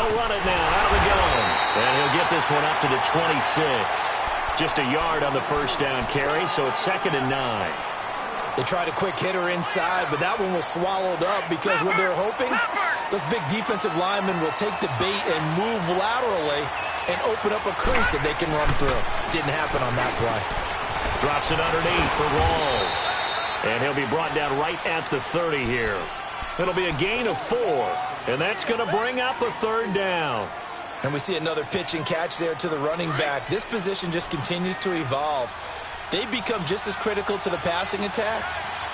He'll run it now out of the gun. And he'll get this one up to the 26. Just a yard on the first down carry, so it's 2nd and 9. They tried a quick hitter inside, but that one was swallowed up because what they're hoping, those big defensive linemen will take the bait and move laterally and open up a crease that they can run through. Didn't happen on that play. Drops it underneath for Rawls. And he'll be brought down right at the 30 here. It'll be a gain of 4, and that's going to bring up a 3rd down. And we see another pitch and catch there to the running back. This position just continues to evolve. They become just as critical to the passing attack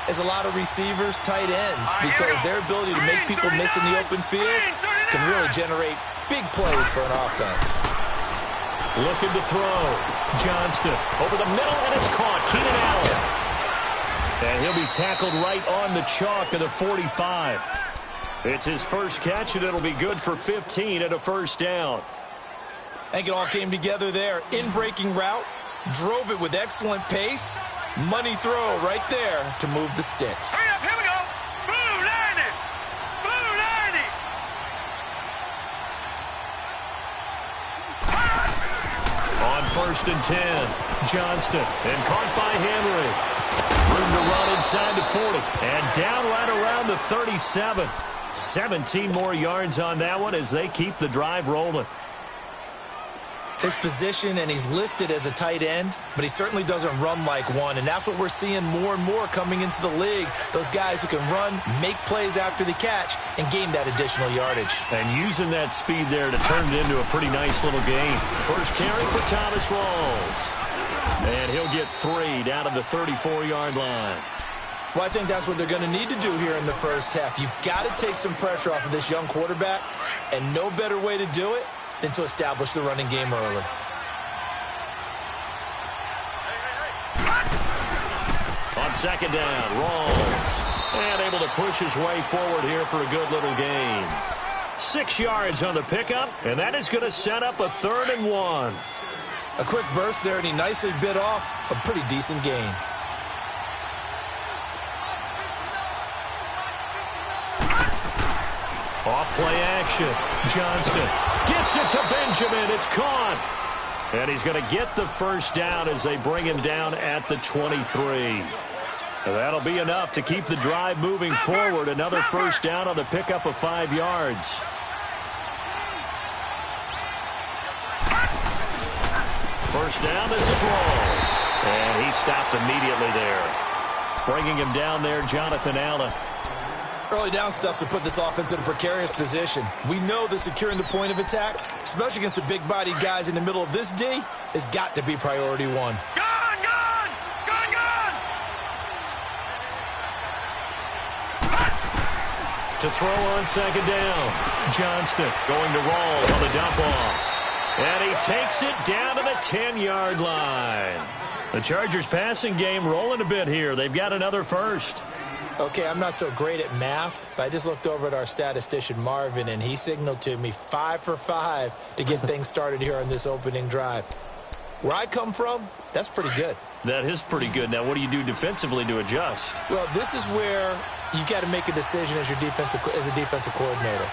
as a lot of receivers, tight ends, because their ability to make people miss in the open field can really generate big plays for an offense. Looking to throw. Johnston over the middle, and it's caught. Keenan Allen. And he'll be tackled right on the chalk of the 45. It's his first catch, and it'll be good for 15 and a first down. I think it all came together there. In-breaking route, drove it with excellent pace. Money throw right there to move the sticks. Hurry up, here we go. Blue 90. Blue 90. On 1st and 10, Johnston, and caught by Henry. Room to run inside the 40, and down right around the 37. 17 more yards on that one as they keep the drive rolling. His position, and he's listed as a tight end, but he certainly doesn't run like one, and that's what we're seeing more and more coming into the league. Those guys who can run, make plays after the catch, and gain that additional yardage. And using that speed there to turn it into a pretty nice little game. First carry for Thomas Rawls. And he'll get 3 down to the 34-yard line. Well, I think that's what they're going to need to do here in the first half. You've got to take some pressure off of this young quarterback, and no better way to do it than to establish the running game early. On 2nd down, Rawls. And able to push his way forward here for a good little gain. 6 yards on the pickup, and that is going to set up a 3rd and 1. A quick burst there, and he nicely bit off a pretty decent gain. Off play action. Johnston gets it to Benjamin. It's caught. And he's going to get the first down as they bring him down at the 23. That'll be enough to keep the drive moving forward. Another first down on the pickup of 5 yards. First down, this is Rawls. And he stopped immediately there. Bringing him down there, Jonathan Allen. Early down stuff to put this offense in a precarious position. We know that securing the point of attack, especially against the big-bodied guys in the middle of this D, has got to be priority 1. Gone, gone, gone, gone. To throw on 2nd down. Johnston going to Rawls on the dump off. And he takes it down to the 10-yard line. The Chargers passing game rolling a bit here. They've got another first. Okay, I'm not so great at math, but I just looked over at our statistician, Marvin, and he signaled to me 5 for 5 to get things started here on this opening drive. Where I come from, that's pretty good. That is pretty good. Now, what do you do defensively to adjust? Well, this is where you got to make a decision as a defensive coordinator.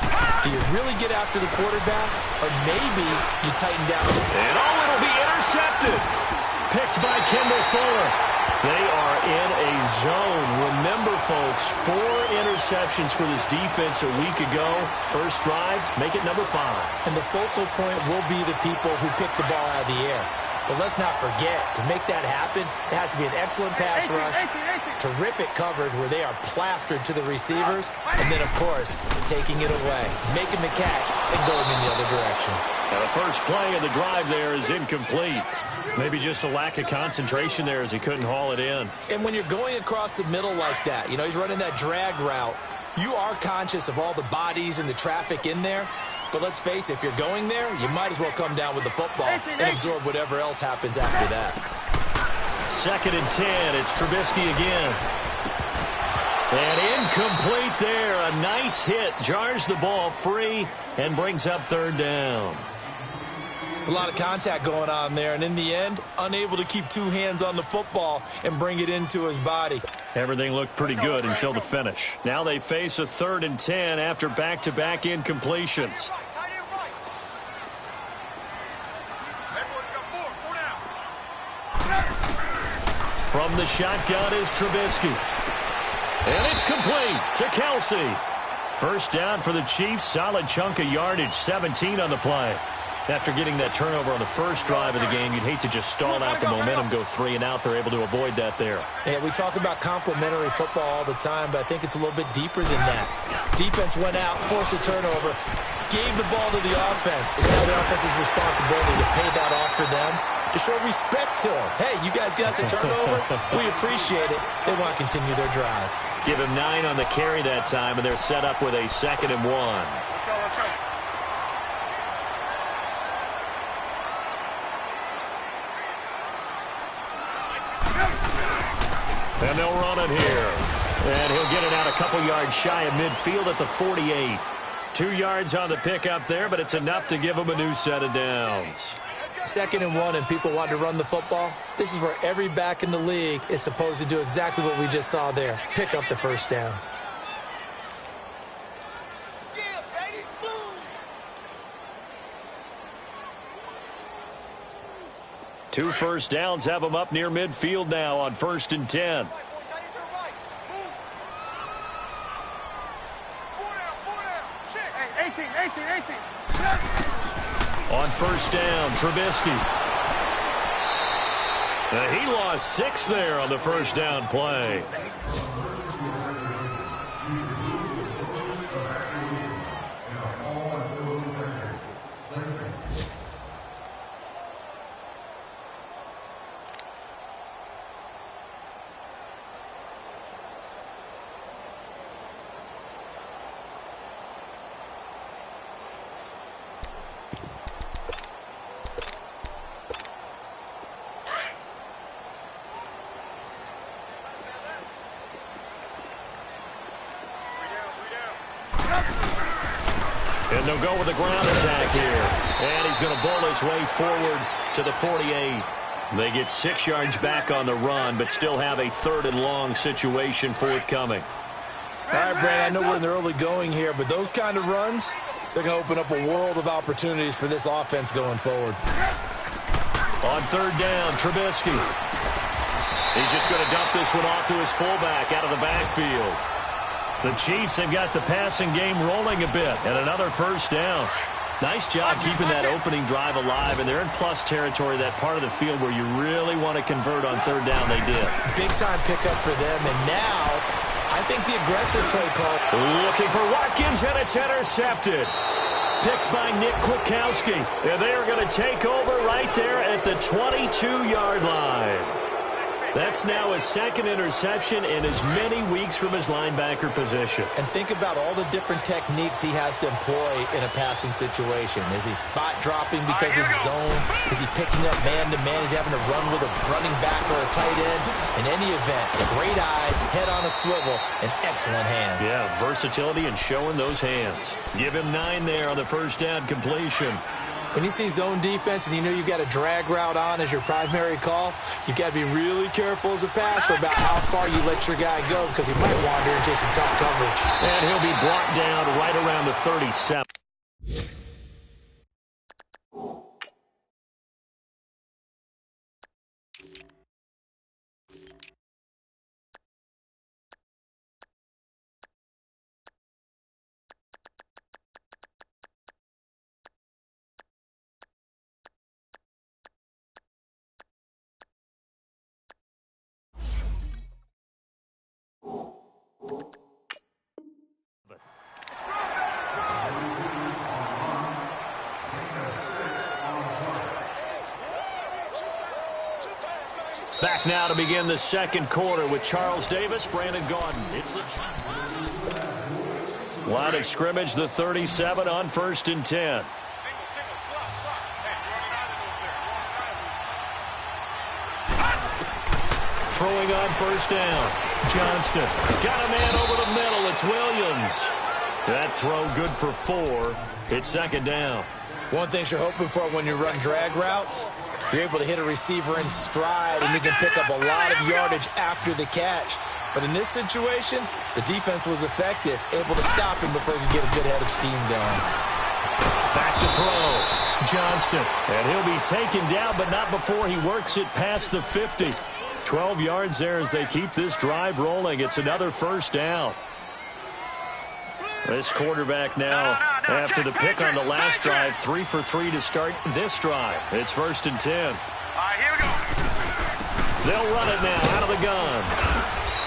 Do you really get after the quarterback, or maybe you tighten down? And it'll be intercepted. Picked by Kendall Fuller. They are in a zone. Remember, folks, 4 interceptions for this defense a week ago. First drive, make it number 5. And the focal point will be the people who pick the ball out of the air. But let's not forget, to make that happen, it has to be an excellent pass rush, terrific coverage where they are plastered to the receivers, and then, of course, taking it away, making the catch, and going in the other direction. Now, the first play of the drive there is incomplete. Maybe just a lack of concentration there as he couldn't haul it in. And when you're going across the middle like that, you know, he's running that drag route, you are conscious of all the bodies and the traffic in there. But let's face it, if you're going there, you might as well come down with the football and absorb whatever else happens after that. 2nd and 10, it's Trubisky again. And incomplete there. A nice hit, jars the ball free and brings up 3rd down. It's a lot of contact going on there, and in the end, unable to keep 2 hands on the football and bring it into his body. Everything looked pretty good until the finish. Now they face a 3rd and 10 after back-to-back incompletions. From the shotgun is Trubisky. And it's complete to Kelsey. First down for the Chiefs. Solid chunk of yardage, 17 on the play. After getting that turnover on the first drive of the game, you'd hate to just stall out the momentum, go 3 and out. They're able to avoid that there. Yeah, we talk about complementary football all the time, but I think it's a little bit deeper than that. Defense went out, forced a turnover, gave the ball to the offense. It's now the offense's responsibility to pay that off for them, to show respect to them. Hey, you guys got a turnover? We appreciate it. They want to continue their drive. Give him 9 on the carry that time, and they're set up with a 2nd and 1. Let's go. And they'll run it here. And he'll get it out a couple yards shy of midfield at the 48. 2 yards on the pickup there, but it's enough to give him a new set of downs. 2nd and 1, and people want to run the football. This is where every back in the league is supposed to do exactly what we just saw there. Pick up the first down. Two first downs have them up near midfield now on 1st and 10. On 1st down, Trubisky. He lost 6 there on the first down play. And they'll go with the ground attack here. And he's going to bowl his way forward to the 48. They get 6 yards back on the run, but still have a 3rd and long situation forthcoming. All right, Brad, I know we're in the early going here, but those kind of runs, they're going to open up a world of opportunities for this offense going forward. On 3rd down, Trubisky. He's just going to dump this one off to his fullback out of the backfield. The Chiefs have got the passing game rolling a bit, and another first down. Nice job keeping that opening drive alive, and they're in plus territory, that part of the field where you really want to convert on 3rd down. They did. Big-time pickup for them, and now I think the aggressive play call. Looking for Watkins, and it's intercepted. Picked by Nick Kwiatkowski, and they are going to take over right there at the 22-yard line. That's now his 2nd interception in as many weeks from his linebacker position. And think about all the different techniques he has to employ in a passing situation. Is he spot dropping because it's zone? Is he picking up man-to-man? Is he having to run with a running back or a tight end? In any event, great eyes, head on a swivel, and excellent hands. Yeah, versatility and showing those hands. Give him 9 there on the first down completion. When you see zone defense and you know you've got a drag route on as your primary call, you've got to be really careful as a passer about how far you let your guy go, because he might wander into some tough coverage. And he'll be brought down right around the 37. Back now to begin the second quarter with Charles Davis, Brandon Gaudin. It's the line of scrimmage, the 37 on 1st and 10. Throwing on 1st down. Johnston got a man over the middle. It's Williams. That throw good for 4. It's 2nd down. One thing you're hoping for when you run drag routes, you're able to hit a receiver in stride, and you can pick up a lot of yardage after the catch. But in this situation, the defense was effective, able to stop him before he could get a good head of steam going. Back to throw. Johnston. And he'll be taken down, but not before he works it past the 50. 12 yards there as they keep this drive rolling. It's another first down. This quarterback now, after the pick on the last drive, 3 for 3 to start this drive. It's 1st and 10. All right, here we go. They'll run it now out of the gun.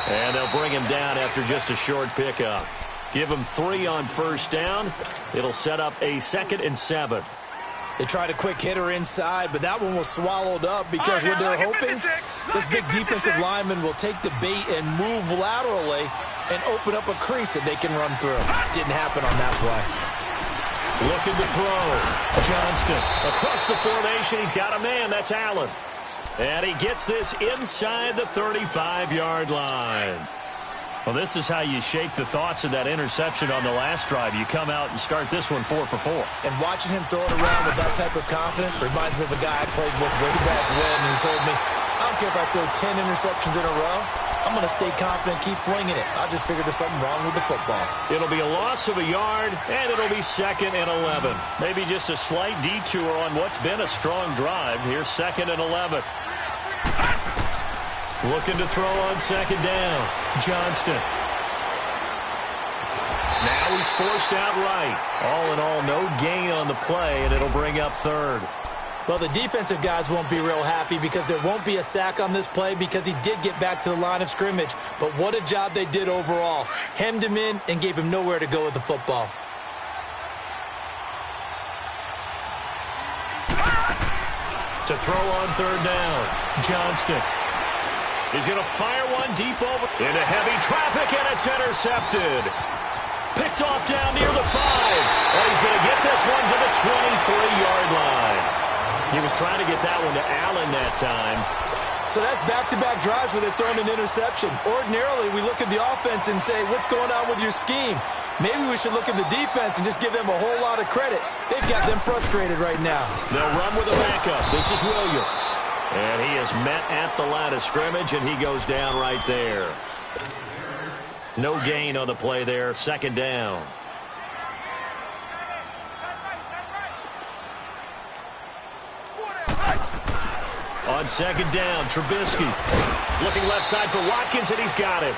And they'll bring him down after just a short pickup. Give him 3 on first down. It'll set up a 2nd and 7. They tried a quick hitter inside, but that one was swallowed up because what they're hoping, this big defensive lineman will take the bait and move laterally and open up a crease that they can run through. Didn't happen on that play. Looking to throw. Johnston across the formation. He's got a man. That's Allen. And he gets this inside the 35-yard line. Well, this is how you shake the thoughts of that interception on the last drive. You come out and start this one 4 for 4. And watching him throw it around with that type of confidence reminds me of a guy I played with way back when, and he told me, I don't care if I throw 10 interceptions in a row. I'm going to stay confident, keep flinging it. I just figured there's something wrong with the football. It'll be a loss of a yard, and it'll be 2nd and 11. Maybe just a slight detour on what's been a strong drive. Here's 2nd and 11. Looking to throw on 2nd down. Johnston. Now he's forced out right. All in all, no gain on the play, and it'll bring up 3rd. Well, the defensive guys won't be real happy because there won't be a sack on this play because he did get back to the line of scrimmage. But what a job they did overall. Hemmed him in and gave him nowhere to go with the football. To throw on 3rd down. Johnston. He's going to fire one deep over into heavy traffic, and it's intercepted. Picked off down near the 5. And he's going to get this one to the 23-yard line. He was trying to get that one to Allen that time. So that's back-to-back drives where they've thrown an interception. Ordinarily, we look at the offense and say, what's going on with your scheme? Maybe we should look at the defense and just give them a whole lot of credit. They've got them frustrated right now. They'll run with a backup. This is Williams. And he is met at the line of scrimmage, and he goes down right there. No gain on the play there. 2nd down. On 2nd down, Trubisky. Looking left side for Watkins, and he's got it.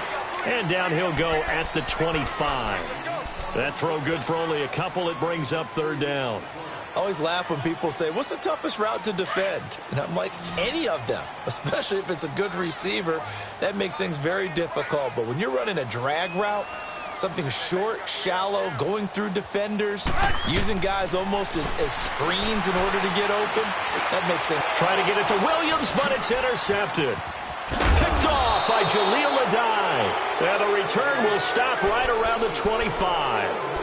And down he'll go at the 25. That throw good for only a couple. It brings up 3rd down. I always laugh when people say, what's the toughest route to defend? And I'm like, any of them, especially if it's a good receiver. That makes things very difficult. But when you're running a drag route, something short, shallow, going through defenders, using guys almost as screens in order to get open, that makes things... Trying to get it to Williams, but it's intercepted. Picked off by Jaleel Adai. And the return will stop right around the 25.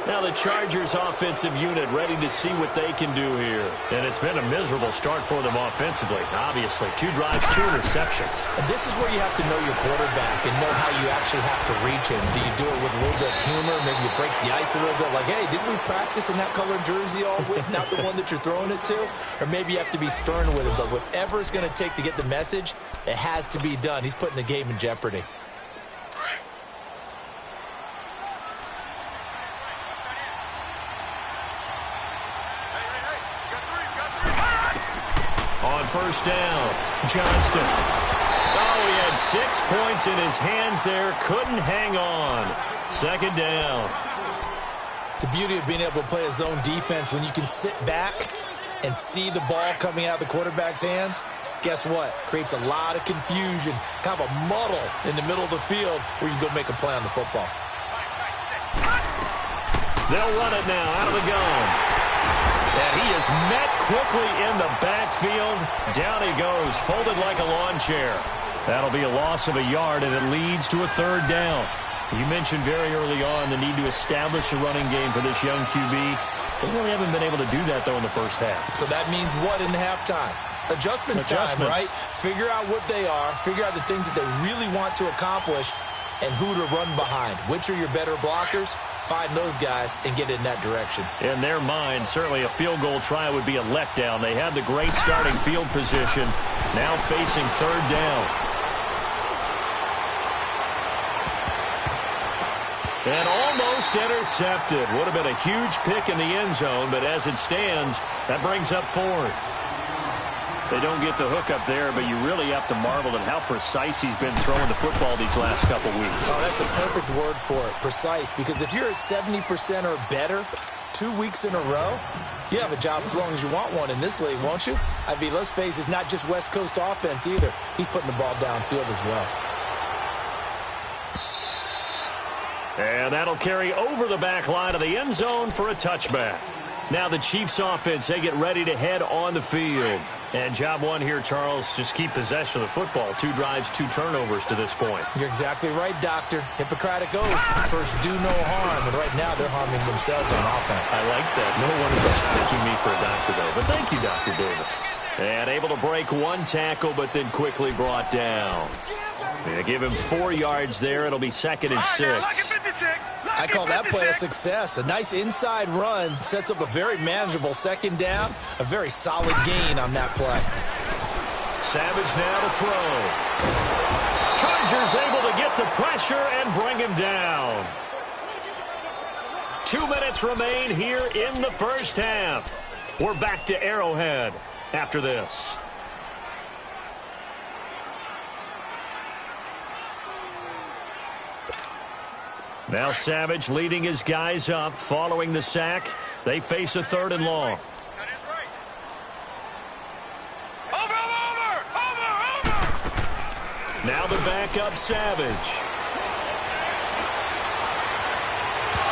Now the Chargers offensive unit ready to see what they can do here. And it's been a miserable start for them offensively. Obviously, 2 drives, 2 interceptions. And this is where you have to know your quarterback and know how you actually have to reach him. Do you do it with a little bit of humor? Maybe you break the ice a little bit like, hey, didn't we practice in that color jersey all week? Not the one that you're throwing it to? Or maybe you have to be stern with him. But whatever it's going to take to get the message, it has to be done. He's putting the game in jeopardy. On 1st down, Johnston. Oh, he had 6 points in his hands there. Couldn't hang on. 2nd down. The beauty of being able to play a zone defense when you can sit back and see the ball coming out of the quarterback's hands, guess what? Creates a lot of confusion, kind of a muddle in the middle of the field where you go make a play on the football. They'll run it now out of the gun. And he is met quickly in the backfield. Down he goes, folded like a lawn chair. That'll be a loss of a yard, and it leads to a 3rd down. You mentioned very early on the need to establish a running game for this young QB. They really haven't been able to do that, though, in the first half. So that means what in halftime? Adjustments time, right? Figure out what they are, figure out the things that they really want to accomplish, and who to run behind. Which are your better blockers? Find those guys and get in that direction. In their mind, certainly a field goal try would be a letdown. They had the great starting field position, now facing 3rd down. And almost intercepted. Would have been a huge pick in the end zone, but as it stands, that brings up 4th. They don't get the hook up there, but you really have to marvel at how precise he's been throwing the football these last couple weeks. Oh, that's a perfect word for it, precise, because if you're at 70% or better 2 weeks in a row, you have a job as long as you want one in this league, won't you? I mean, let's face it, it's not just West Coast offense either. He's putting the ball downfield as well. And that'll carry over the back line of the end zone for a touchback. Now the Chiefs offense, they get ready to head on the field. And job one here, Charles, just keep possession of the football. 2 drives, 2 turnovers to this point. You're exactly right, Doctor. Hippocratic oath. First, do no harm. And right now, they're harming themselves on offense. I like that. No one is mistaking me for a doctor, though. But thank you, Dr. Davis. And able to break 1 tackle, but then quickly brought down. They give him 4 yards there. It'll be 2nd and 6. I call that play a success. A nice inside run sets up a very manageable 2nd down. A very solid gain on that play. Savage now to throw. Chargers able to get the pressure and bring him down. 2 minutes remain here in the first half. We're back to Arrowhead after this. Now Savage leading his guys up following the sack. They face a 3rd and long. Over! Now the backup Savage.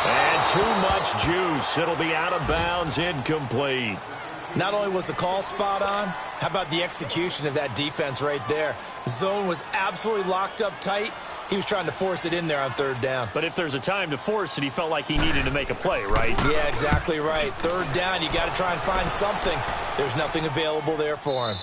And too much juice. It'll be out of bounds, incomplete. Not only was the call spot on, how about the execution of that defense right there? The zone was absolutely locked up tight. He was trying to force it in there on 3rd down. But if there's a time to force it, he felt like he needed to make a play, right? Yeah, exactly right. 3rd down, you got to try and find something. There's nothing available there for him.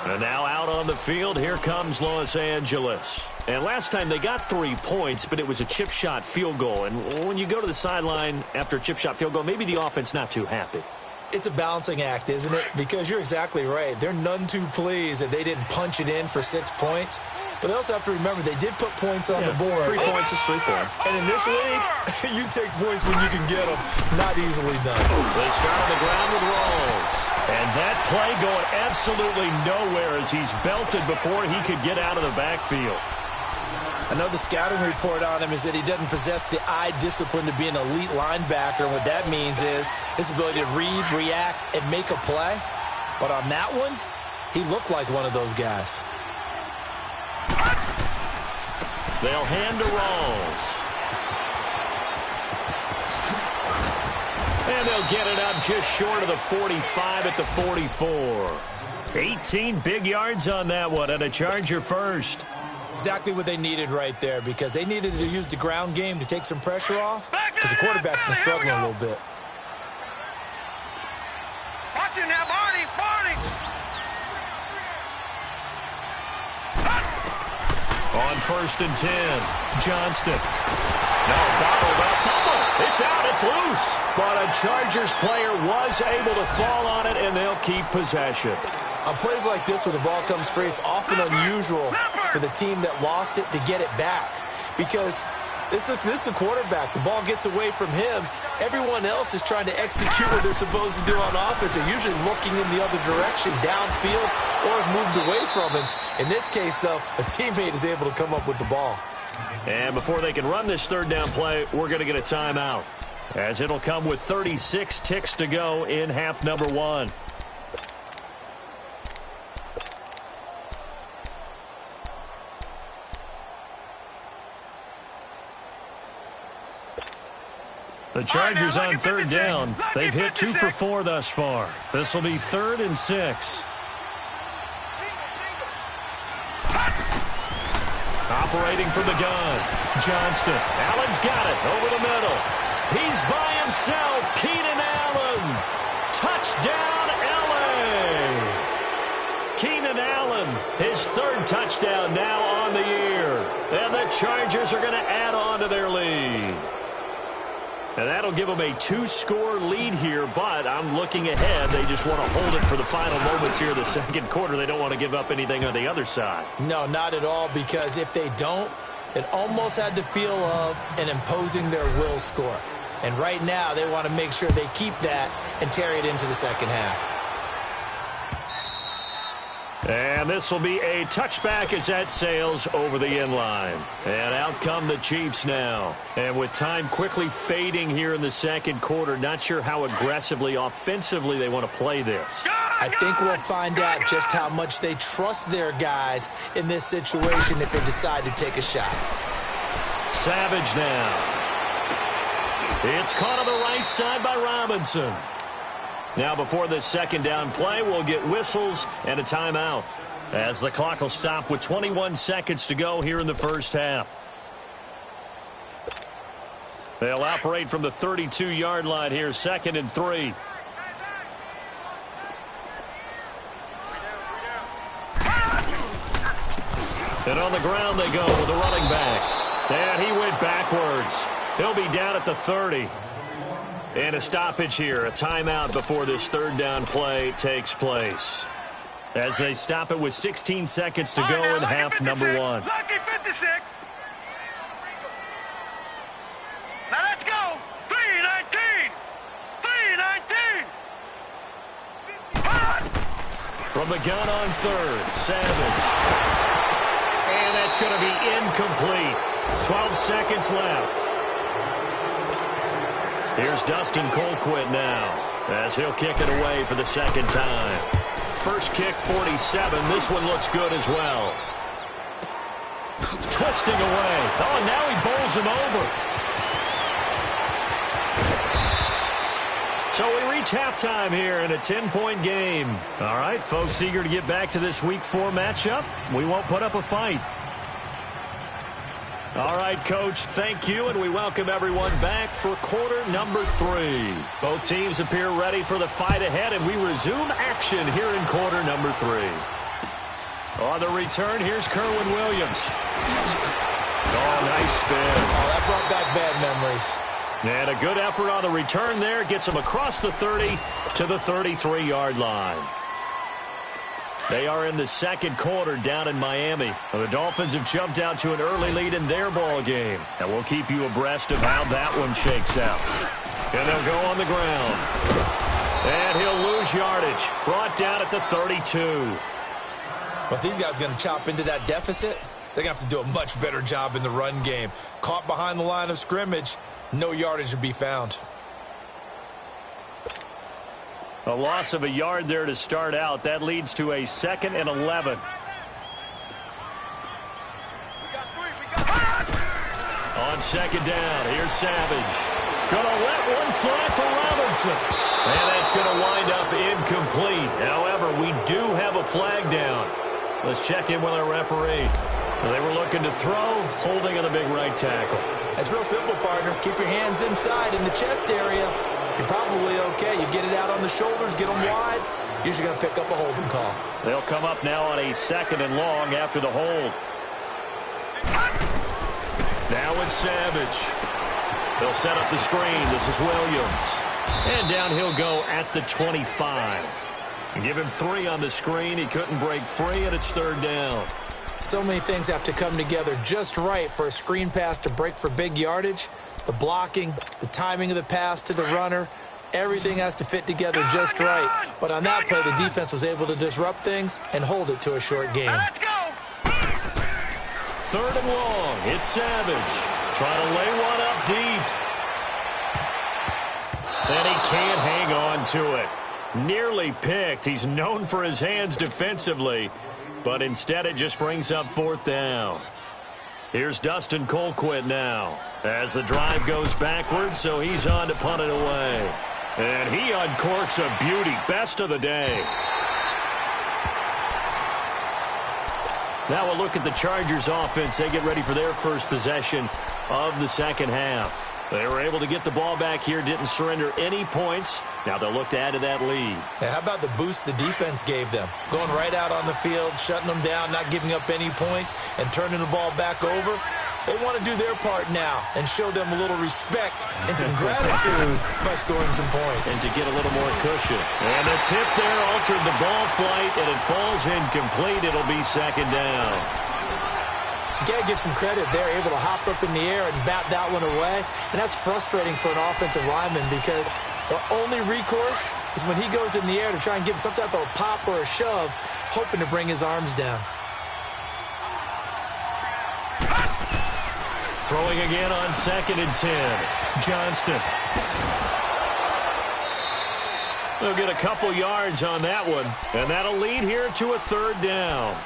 And now out on the field, here comes Los Angeles. And last time they got 3 points, but it was a chip shot field goal. And when you go to the sideline after a chip shot field goal, maybe the offense not too happy. It's a balancing act, isn't it? Because you're exactly right. They're none too pleased that they didn't punch it in for 6 points. But they also have to remember they did put points on the board. 3 points is 3 points. And in this league, you take points when you can get them. Not easily done. They start on the ground with Rawls. And that play going absolutely nowhere as he's belted before he could get out of the backfield. I know the scouting report on him is that he doesn't possess the eye discipline to be an elite linebacker. And what that means is his ability to read, react, and make a play. But on that one, he looked like one of those guys. They'll hand to Rawls. And they'll get it up just short of the 45 at the 44. 18 big yards on that one, and a Charger first. Exactly what they needed right there, because they needed to use the ground game to take some pressure off, because the quarterback's been struggling a little bit. Watch it now, Barney! On 1st and 10, Johnston. Now bottled up, fumble. It's out, it's loose. But a Chargers player was able to fall on it, and they'll keep possession. On plays like this where the ball comes free, it's often unusual for the team that lost it to get it back. Because this is the quarterback. The ball gets away from him. Everyone else is trying to execute what they're supposed to do on offense. They're usually looking in the other direction, downfield, or have moved away from him. In this case, though, a teammate is able to come up with the ball. And before they can run this 3rd down play, we're going to get a timeout, as it'll come with 36 ticks to go in half number 1. The Chargers on 3rd down. They've hit 2 for 4 thus far. This will be 3rd and 6. Operating from the gun, Johnston. Allen's got it over the middle. He's by himself. Keenan Allen. Touchdown, L.A. Keenan Allen, his 3rd touchdown now on the year. And the Chargers are going to add on to their lead. And that'll give them a 2-score lead here, but I'm looking ahead. They just want to hold it for the final moments here of the 2nd quarter. They don't want to give up anything on the other side. No, not at all, because if they don't, it almost had the feel of an imposing their will score. And right now, they want to make sure they keep that and carry it into the second half. And this will be a touchback as that sails over the inline. And out come the Chiefs now. And with time quickly fading here in the second quarter, not sure how aggressively, offensively they want to play this. I think we'll find out just how much they trust their guys in this situation if they decide to take a shot. Savage now. It's caught on the right side by Robinson. Now before this second down play, we'll get whistles and a timeout as the clock will stop with 21 seconds to go here in the first half. They'll operate from the 32-yard line here, 2nd and 3. And on the ground they go with the running back. And he went backwards. He'll be down at the 30. And a stoppage here, a timeout before this third down play takes place. As they stop it with 16 seconds to go in half number 1. Lucky 56. Now let's go. 3:19. 3:19. From the gun on third, Savage. And that's going to be incomplete. 12 seconds left. Here's Dustin Colquitt now as he'll kick it away for the second time. First kick, 47. This one looks good as well. Twisting away. Oh, and now he bowls him over. So we reach halftime here in a 10-point game. All right, folks, eager to get back to this Week 4 matchup. We won't put up a fight. All right, Coach, thank you, and we welcome everyone back for quarter number 3. Both teams appear ready for the fight ahead, and we resume action here in quarter number 3. On the return, here's Kerwin Williams. Oh, nice spin. Oh, that brought back bad memories. And a good effort on the return there. Gets him across the 30 to the 33-yard line. They are in the second quarter down in Miami. The Dolphins have jumped out to an early lead in their ball game. And we'll keep you abreast of how that one shakes out. And they'll go on the ground. And he'll lose yardage. Brought down at the 32. But these guys are going to chop into that deficit. They're going to have to do a much better job in the run game. Caught behind the line of scrimmage, no yardage to be found. A loss of a yard there to start out. That leads to a 2nd and 11. On second down, here's Savage. Gonna let one fly for Robinson. And that's gonna wind up incomplete. However, we do have a flag down. Let's check in with our referee. They were looking to throw, holding on the big right tackle. That's real simple, partner. Keep your hands inside in the chest area. You're probably okay. You get it out on the shoulders, get them wide. Usually going to pick up a holding call. They'll come up now on a 2nd and long after the hold. Now it's Savage. They'll set up the screen. This is Williams. And down he'll go at the 25. Give him 3 on the screen. He couldn't break free, and it's 3rd down. So many things have to come together just right for a screen pass to break for big yardage. The blocking, the timing of the pass to the runner, everything has to fit together just right. But on that play, the defense was able to disrupt things and hold it to a short game. Let's go. 3rd and long. It's Savage. Trying to lay one up deep. And he can't hang on to it. Nearly picked. He's known for his hands defensively. But instead it just brings up 4th down. Here's Dustin Colquitt now as the drive goes backwards, so he's on to punt it away. And he uncorks a beauty. Best of the day. Now a look at the Chargers offense. They get ready for their first possession of the second half. They were able to get the ball back here, didn't surrender any points. Now they'll look to add to that lead. Now, how about the boost the defense gave them? Going right out on the field, shutting them down, not giving up any points, and turning the ball back over. They want to do their part now and show them a little respect and some gratitude by scoring some points. And to get a little more cushion. And the tip there altered the ball flight, and it falls incomplete. It'll be 2nd down. You got to give some credit. They're able to hop up in the air and bat that one away. And that's frustrating for an offensive lineman because the only recourse is when he goes in the air to try and give some type of a pop or a shove, hoping to bring his arms down. Throwing again on 2nd and 10. Johnston. They'll get a couple yards on that one, and that'll lead here to a 3rd down.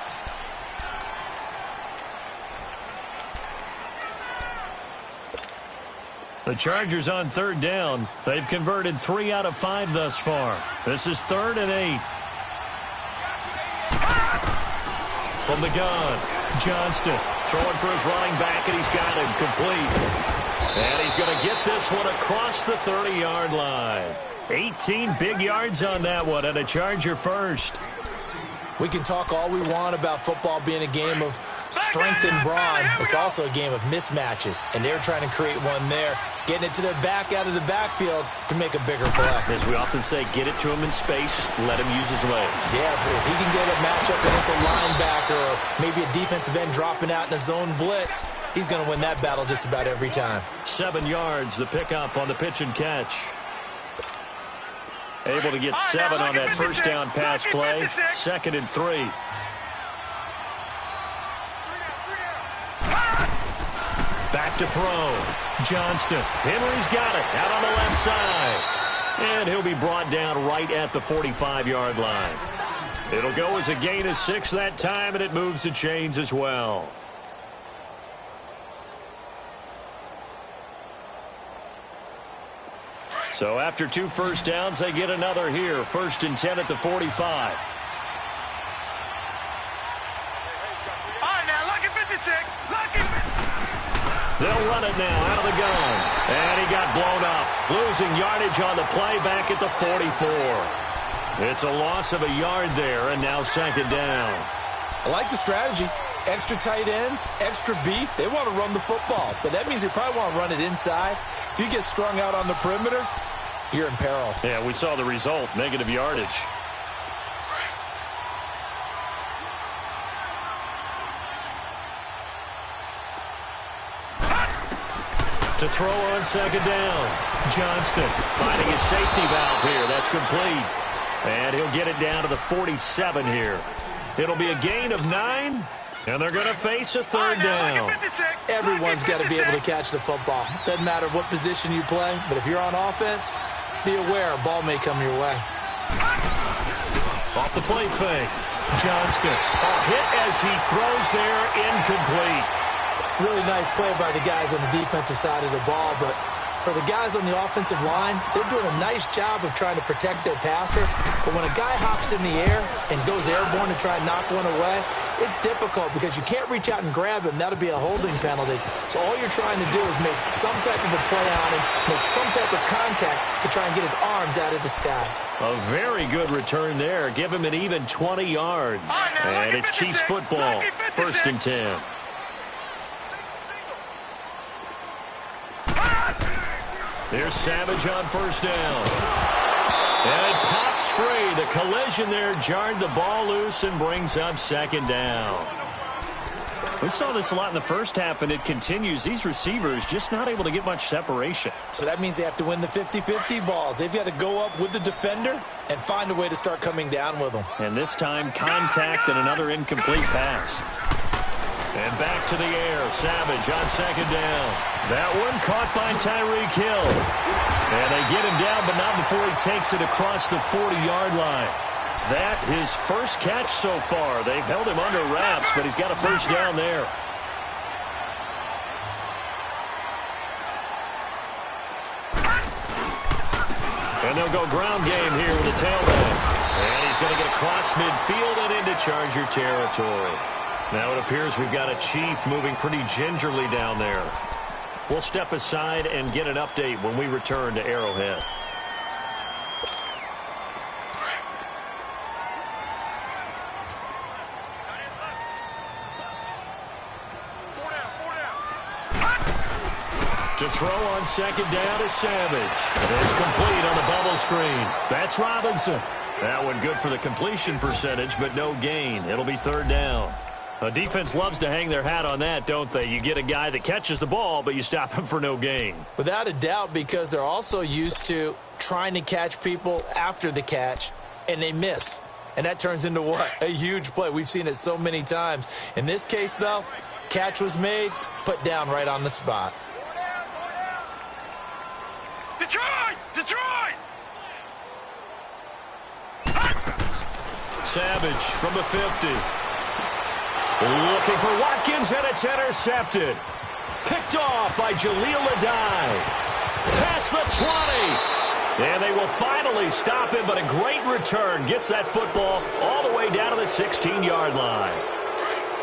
The Chargers on 3rd down. They've converted 3 out of 5 thus far. This is 3rd and 8. From the gun, Johnston throwing for his running back, and he's got him complete. And he's going to get this one across the 30-yard line. 18 big yards on that one, and a Charger first. We can talk all we want about football being a game of strength and brawn. It's also a game of mismatches, and they're trying to create one there, getting it to their back out of the backfield to make a bigger play. As we often say, get it to him in space, let him use his legs. Yeah, if he can get a matchup against a linebacker or maybe a defensive end dropping out in a zone blitz, he's going to win that battle just about every time. 7 yards, the pickup on the pitch and catch. Able to get 7 on that first down pass play. 2nd and 3. Back to throw. Johnston. Henry's got it out on the left side. And he'll be brought down right at the 45-yard line. It'll go as a gain of 6 that time, and it moves the chains as well. So after 2 first downs, they get another here. 1st and 10 at the 45. All right, now, lucky 56. Lucky 56. They'll run it now out of the gun. And he got blown up. Losing yardage on the play back at the 44. It's a loss of a yard there, and now 2nd down. I like the strategy. Extra tight ends, extra beef. They want to run the football, but that means they probably want to run it inside. If you get strung out on the perimeter, you're in peril. Yeah, we saw the result, negative yardage. To throw on 2nd down. Johnston finding his safety valve here. That's complete. And he'll get it down to the 47 here. It'll be a gain of 9. And they're going to face a 3rd down. Everyone's got to be able to catch the football. Doesn't matter what position you play, but if you're on offense, be aware a ball may come your way. Off the play fake. Johnston. A hit as he throws there, incomplete. Really nice play by the guys on the defensive side of the ball, but for the guys on the offensive line, they're doing a nice job of trying to protect their passer. But when a guy hops in the air and goes airborne to try and knock one away, it's difficult because you can't reach out and grab him. That'll be a holding penalty. So all you're trying to do is make some type of a play on him, make some type of contact to try and get his arms out of the sky. A very good return there. Give him an even 20 yards. And it's Chiefs football. 1st and 10. There's Savage on 1st down. And it pops free. The collision there jarred the ball loose and brings up 2nd down. We saw this a lot in the first half, and it continues. These receivers just not able to get much separation. So that means they have to win the 50-50 balls. They've got to go up with the defender and find a way to start coming down with them. And this time, contact and another incomplete pass. And back to the air. Savage on 2nd down. That one caught by Tyreek Hill. And they get him down, but not before he takes it across the 40-yard line. That his first catch so far. They've held him under wraps, but he's got a 1st down there. And they'll go ground game here with a tailback. And he's going to get across midfield and into Charger territory. Now it appears we've got a Chief moving pretty gingerly down there. We'll step aside and get an update when we return to Arrowhead. To throw on 2nd down is Savage. And it's complete on the bubble screen. That's Robinson. That one good for the completion percentage, but no gain. It'll be 3rd down. A defense loves to hang their hat on that, don't they? You get a guy that catches the ball, but you stop him for no gain. Without a doubt, because they're also used to trying to catch people after the catch, and they miss. And that turns into what? A huge play. We've seen it so many times. In this case, though, catch was made, put down right on the spot. Detroit! Detroit! Savage from the 50. Looking for Watkins, and it's intercepted. Picked off by Jaleel Adai. Past the 20. And they will finally stop him, but a great return. Gets that football all the way down to the 16-yard line.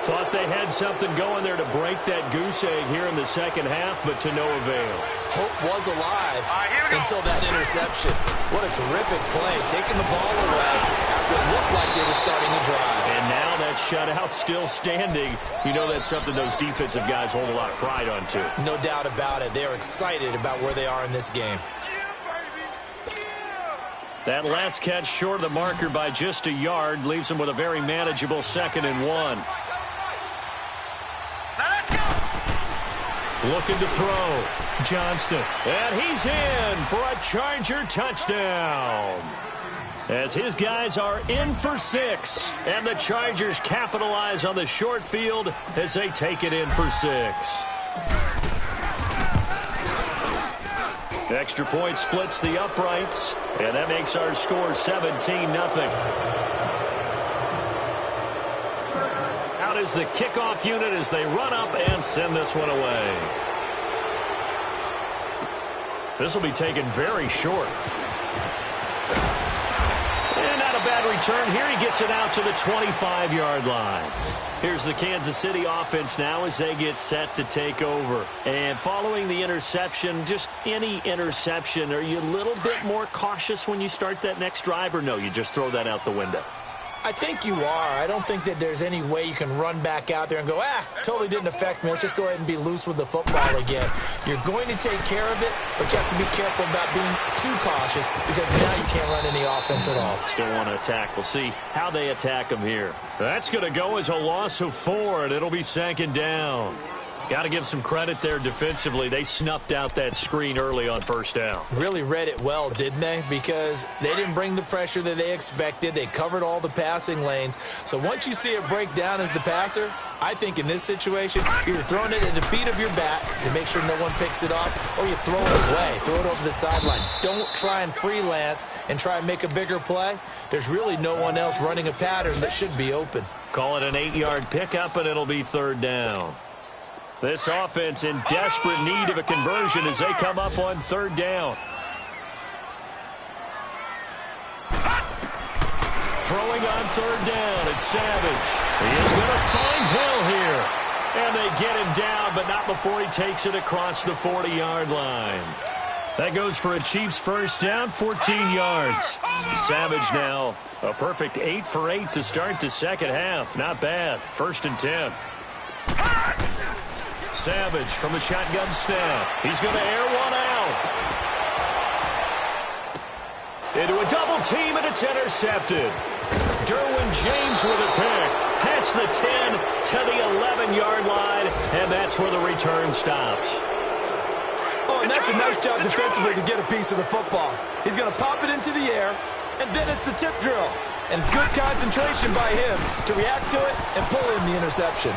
Thought they had something going there to break that goose egg here in the second half, but to no avail. Hope was alive until that interception. What a terrific play, taking the ball away after it looked like they were starting to drive. And now that shutout still standing. You know that's something those defensive guys hold a lot of pride on, too. No doubt about it. They are excited about where they are in this game. That last catch short of the marker by just a yard leaves them with a very manageable 2nd and 1. Looking to throw. Johnston. And he's in for a Charger touchdown. As his guys are in for 6. And the Chargers capitalize on the short field as they take it in for 6. Extra point splits the uprights. And that makes our score 17-0. Out is the kickoff unit as they run up and send this one away. This will be taken very short. And not a bad return here. He gets it out to the 25-yard line. Here's the Kansas City offense now as they get set to take over. And following the interception, just any interception, are you a little bit more cautious when you start that next drive, or no, you just throw that out the window? I think you are. I don't think that there's any way you can run back out there and go, totally didn't affect me. Let's just go ahead and be loose with the football again. You're going to take care of it, but you have to be careful about being too cautious because now you can't run any offense at all. Still want to attack. We'll see how they attack them here. That's going to go as a loss of 4, and it'll be 2nd down. Got to give some credit there defensively. They snuffed out that screen early on 1st down. Really read it well, didn't they? Because they didn't bring the pressure that they expected. They covered all the passing lanes. So once you see it break down as the passer, I think in this situation, you're throwing it at the feet of your back to make sure no one picks it up, or you throw it away, throw it over the sideline. Don't try and freelance and try and make a bigger play. There's really no one else running a pattern that should be open. Call it an 8-yard pickup, and it'll be 3rd down. This offense in desperate need of a conversion as they come up on 3rd down. Throwing on 3rd down, it's Savage. He is going to find Hill here. And they get him down, but not before he takes it across the 40-yard line. That goes for a Chiefs 1st down, 14 yards. Savage now a perfect 8 for 8 to start the second half. Not bad. 1st and 10. Savage from the shotgun snap. He's going to air one out. Into a double team, and it's intercepted. Derwin James with a pick. Past the 10 to the 11-yard line, and that's where the return stops. Oh, and that's a nice job defensively to get a piece of the football. He's going to pop it into the air, and then it's the tip drill. And good concentration by him to react to it and pull in the interception.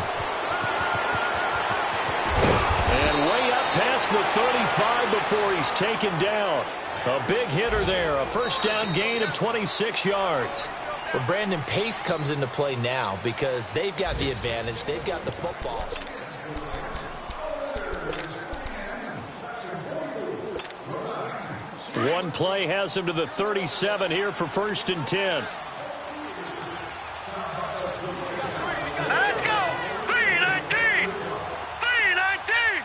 And way up past the 35 before he's taken down. A big hitter there. A 1st down gain of 26 yards. Well, Brandon, pace comes into play now because they've got the advantage. They've got the football. One play has him to the 37 here for 1st and 10. Let's go! 319! 319!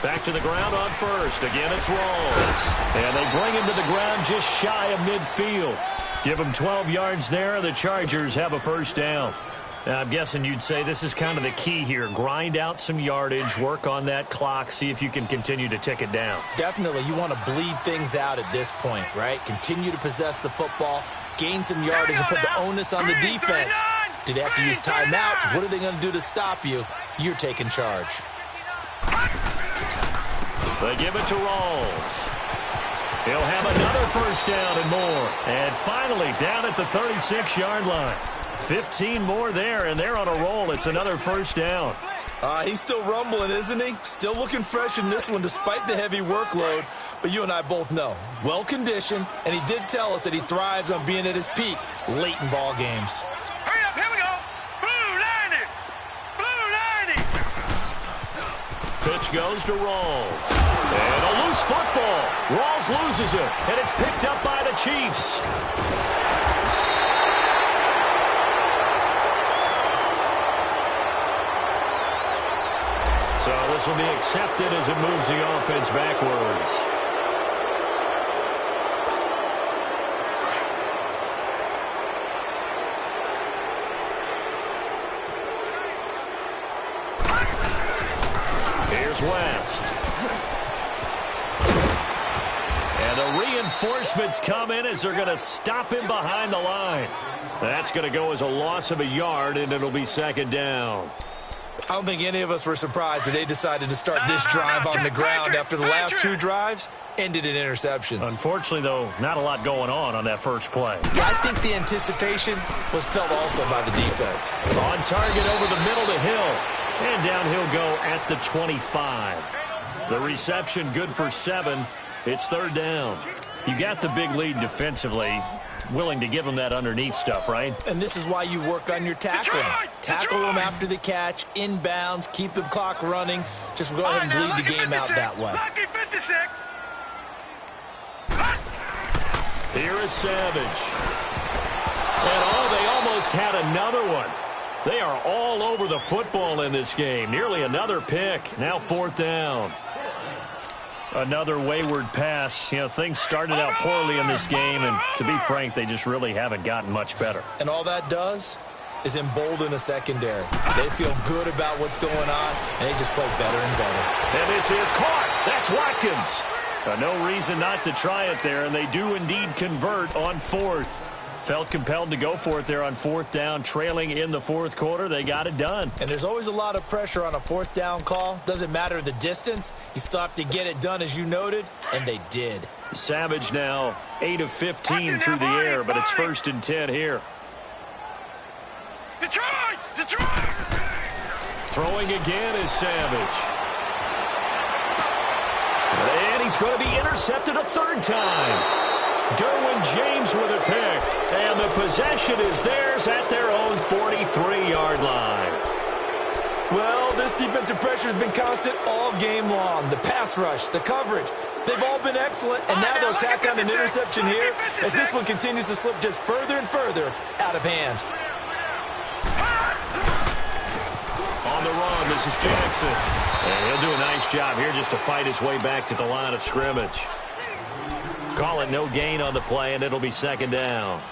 Back to the ground on 1st. Again, it's Rawls. And they bring him to the ground just shy of midfield. Give him 12 yards there. The Chargers have a 1st down. Now, I'm guessing you'd say this is kind of the key here. Grind out some yardage, work on that clock, see if you can continue to tick it down. Definitely. You want to bleed things out at this point, right? Continue to possess the football, gain some yardage and put the onus on the defense. Do they have to use timeouts? What are they going to do to stop you? You're taking charge. They give it to Rawls. He'll have another first down and more. And finally, down at the 36-yard line. 15 more there, and they're on a roll. It's another first down. He's still rumbling, isn't he? Still looking fresh in this one despite the heavy workload. But you and I both know, well-conditioned, and he did tell us that he thrives on being at his peak late in ball games. Hurry up, here we go. Blue line it. Blue line it. Pitch goes to Rawls. And a loose football. Rawls loses it, and it's picked up by the Chiefs. So this will be accepted as it moves the offense backwards. Here's West. And the reinforcements come in as they're going to stop him behind the line. That's going to go as a loss of a yard, and it'll be second down. I don't think any of us were surprised that they decided to start this drive on the ground after the last two drives ended in interceptions. Unfortunately, though, not a lot going on that first play. Yeah, I think the anticipation was felt also by the defense. On target over the middle to Hill. And down he'll go at the 25. The reception good for 7. It's third down. You got the big lead defensively. Willing to give them that underneath stuff, right? And this is why you work on your tackling. Tackle them after the catch, inbounds, keep the clock running. Just go ahead and bleed the game out that way. Here is Savage. And they almost had another one. They are all over the football in this game. Nearly another pick. Now fourth down. Another wayward pass. You know, things started out poorly in this game, and to be frank, they just really haven't gotten much better. And all that does is embolden a secondary. They feel good about what's going on, and they just play better and better. And this is caught. That's Watkins. No reason not to try it there, and they do indeed convert on fourth. Felt compelled to go for it there on fourth down, trailing in the fourth quarter. They got it done. And there's always a lot of pressure on a fourth down call. Doesn't matter the distance. You still have to get it done, as you noted, and they did. Savage now 8 of 15 through the air, but it's 1st and 10 here. Detroit! Throwing again is Savage. And he's going to be intercepted a third time. Derwin James with a pick, and the possession is theirs at their own 43-yard line. Well, this defensive pressure has been constant all game long. The pass rush, the coverage, they've all been excellent, and now they'll tack on an interception here as this one continues to slip just further and further out of hand. On the run, this is Jackson. And he'll do a nice job here just to fight his way back to the line of scrimmage. Call it no gain on the play, and it'll be second down.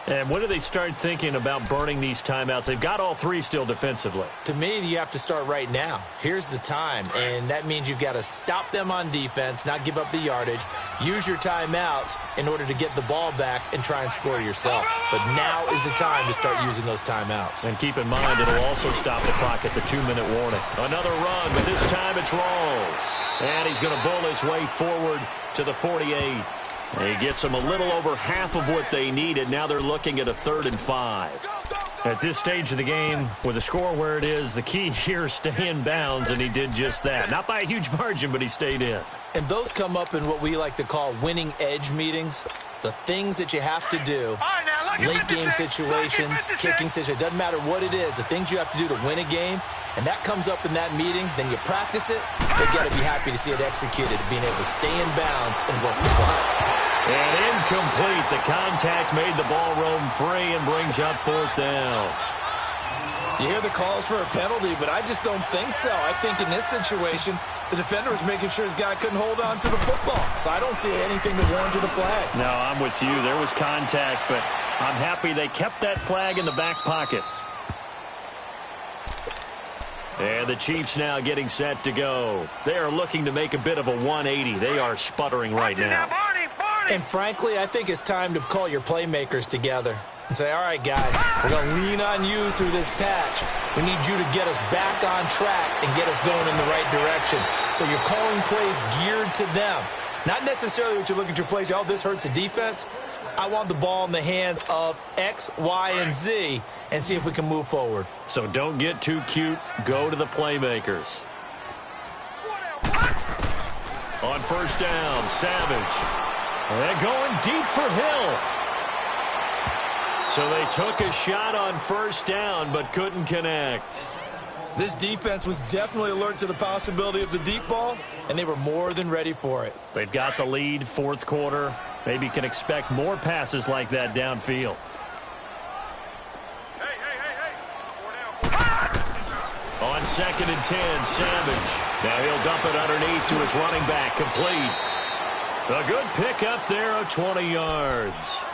And when do they start thinking about burning these timeouts? They've got all three still defensively. To me, you have to start right now. Here's the time, and that means you've got to stop them on defense, not give up the yardage, use your timeouts in order to get the ball back and try and score yourself. But now is the time to start using those timeouts. And keep in mind, it'll also stop the clock at the 2-minute warning. Another run, but this time it's Rawls. And he's going to bull his way forward to the 48. He gets them a little over half of what they needed. Now they're looking at a 3rd and 5. At this stage of the game, with the score where it is, the key here is stay in bounds, and he did just that. Not by a huge margin, but he stayed in. And those come up in what we like to call winning edge meetings. The things that you have to do, late game situations, kicking situations, doesn't matter what it is, the things you have to do to win a game, and that comes up in that meeting, then you practice it, they've got to be happy to see it executed, being able to stay in bounds and work the clock. And incomplete. The contact made the ball roam free and brings up 4th down. You hear the calls for a penalty, but I just don't think so. I think in this situation, the defender was making sure his guy couldn't hold on to the football. So I don't see anything to warrant the flag. No, I'm with you. There was contact, but I'm happy they kept that flag in the back pocket. And the Chiefs now getting set to go. They are looking to make a bit of a 180. They are sputtering right now. And frankly, I think it's time to call your playmakers together and say, all right, guys, we're going to lean on you through this patch. We need you to get us back on track and get us going in the right direction. So you're calling plays geared to them. Not necessarily what you look at your plays, oh, this hurts the defense. I want the ball in the hands of X, Y, and Z and see if we can move forward. So don't get too cute. Go to the playmakers. On first down, Savage. They're going deep for Hill. So they took a shot on first down but couldn't connect. This defense was definitely alert to the possibility of the deep ball, and they were more than ready for it. They've got the lead, fourth quarter. Maybe can expect more passes like that downfield. On 2nd and 10, Savage. Now he'll dump it underneath to his running back, complete. A good pickup there of 20 yards.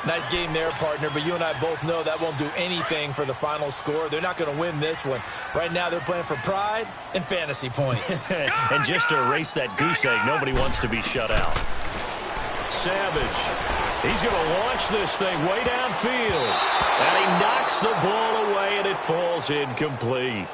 Nice game there, partner, but you and I both know that won't do anything for the final score. They're not going to win this one. Right now they're playing for pride and fantasy points. And just to erase that goose egg, nobody wants to be shut out. Savage. He's going to launch this thing way downfield. And he knocks the ball away, and it falls incomplete.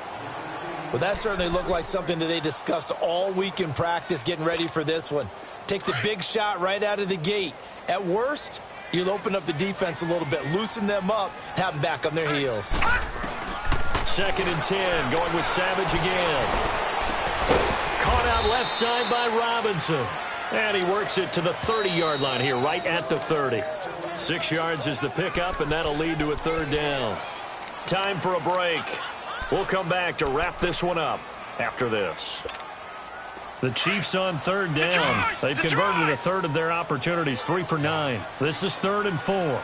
Well, that certainly looked like something that they discussed all week in practice getting ready for this one. Take the big shot right out of the gate. At worst, you'll open up the defense a little bit, loosen them up, have them back on their heels. 2nd and 10, going with Savage again. Caught out left side by Robinson. And he works it to the 30-yard line here, right at the 30. 6 yards is the pickup, and that'll lead to a third down. Time for a break. We'll come back to wrap this one up after this. The Chiefs on third down. They've converted a third of their opportunities, 3 for 9. This is 3rd and 4. Now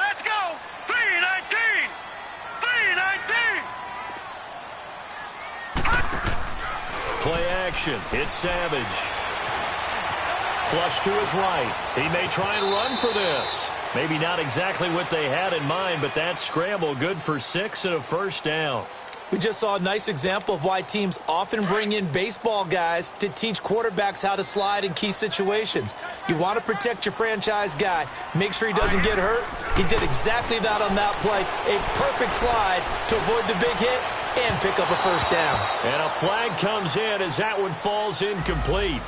let's go. 3-19. 3-19. Play action. It's Savage. Flush to his right. He may try and run for this. Maybe not exactly what they had in mind, but that scramble good for 6 and a first down. We just saw a nice example of why teams often bring in baseball guys to teach quarterbacks how to slide in key situations. You want to protect your franchise guy. Make sure he doesn't get hurt. He did exactly that on that play. A perfect slide to avoid the big hit and pick up a first down. And a flag comes in as that one falls incomplete.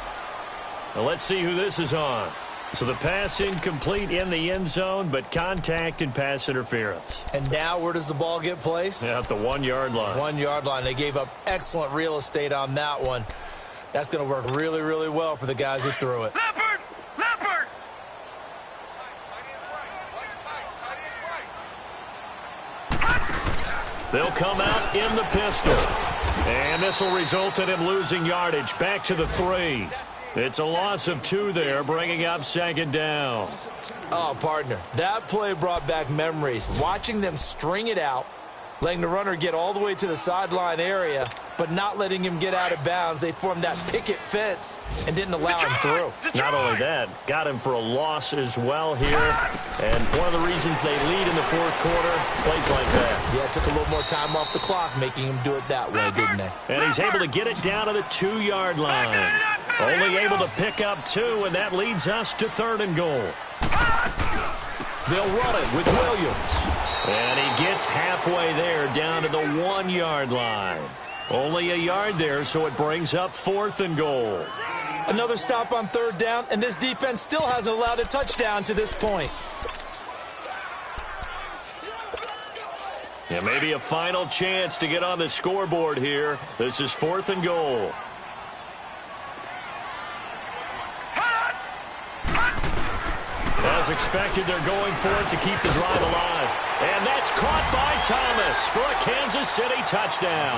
Now let's see who this is on. So the pass incomplete in the end zone, but contact and pass interference. And now where does the ball get placed? At the 1-yard line. 1-yard line. They gave up excellent real estate on that one. That's going to work really, really well for the guys who threw it. Leopard! Leopard! They'll come out in the pistol. And this will result in him losing yardage back to the 3. It's a loss of 2 there, bringing up 2nd down. Oh, partner, that play brought back memories. Watching them string it out, letting the runner get all the way to the sideline area, but not letting him get out of bounds. They formed that picket fence and didn't allow him through. Not only that, got him for a loss as well here. And one of the reasons they lead in the fourth quarter, plays like that. Yeah, it took a little more time off the clock, making him do it that way, didn't they? And he's able to get it down to the 2-yard line. Only able to pick up 2, and that leads us to 3rd and goal. They'll run it with Williams. And he gets halfway there down to the 1-yard line. Only a yard there, so it brings up 4th and goal. Another stop on 3rd down, and this defense still hasn't allowed a touchdown to this point. Yeah, maybe a final chance to get on the scoreboard here. This is 4th and goal. As expected, they're going for it to keep the drive alive. And that's caught by Thomas for a Kansas City touchdown.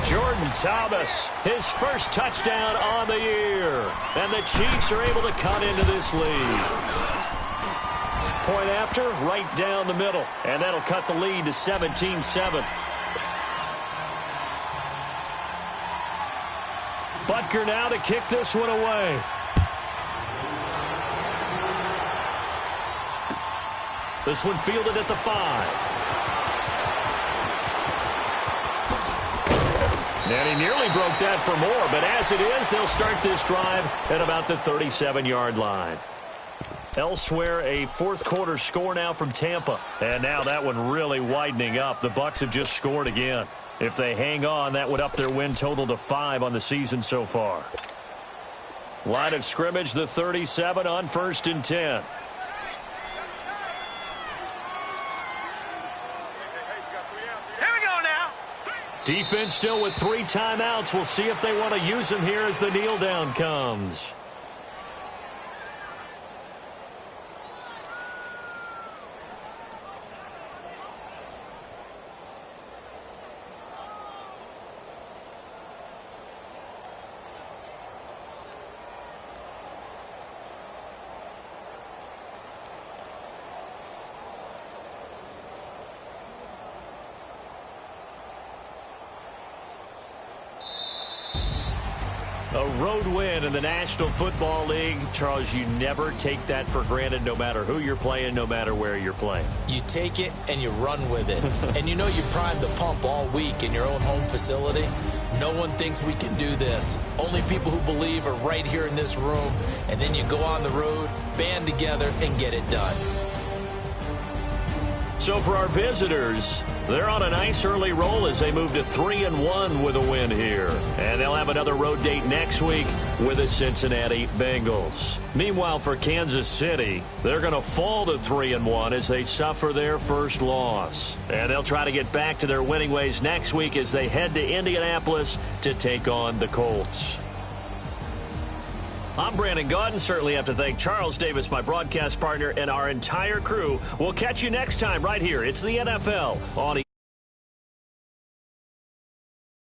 Jordan Thomas, his first touchdown on the year. And the Chiefs are able to cut into this lead. Point after, right down the middle. And that'll cut the lead to 17-7. Butker now to kick this one away. This one fielded at the 5. And he nearly broke that for more, but as it is, they'll start this drive at about the 37-yard line. Elsewhere, a fourth-quarter score now from Tampa. And now that one really widening up. The Bucs have just scored again. If they hang on, that would up their win total to 5 on the season so far. Line of scrimmage, the 37 on 1st and 10. Here we go now. Defense still with 3 timeouts. We'll see if they want to use them here as the kneel down comes. A road win in the National Football League. Charles, you never take that for granted no matter who you're playing, no matter where you're playing. You take it and you run with it. And you know you primed the pump all week in your own home facility. No one thinks we can do this. Only people who believe are right here in this room. And then you go on the road, band together, and get it done. So for our visitors, they're on a nice early roll as they move to 3-1 with a win here. And they'll have another road date next week with the Cincinnati Bengals. Meanwhile, for Kansas City, they're going to fall to 3-1 as they suffer their first loss. And they'll try to get back to their winning ways next week as they head to Indianapolis to take on the Colts. I'm Brandon Gaudin. Certainly have to thank Charles Davis, my broadcast partner, and our entire crew. We'll catch you next time right here. It's the NFL on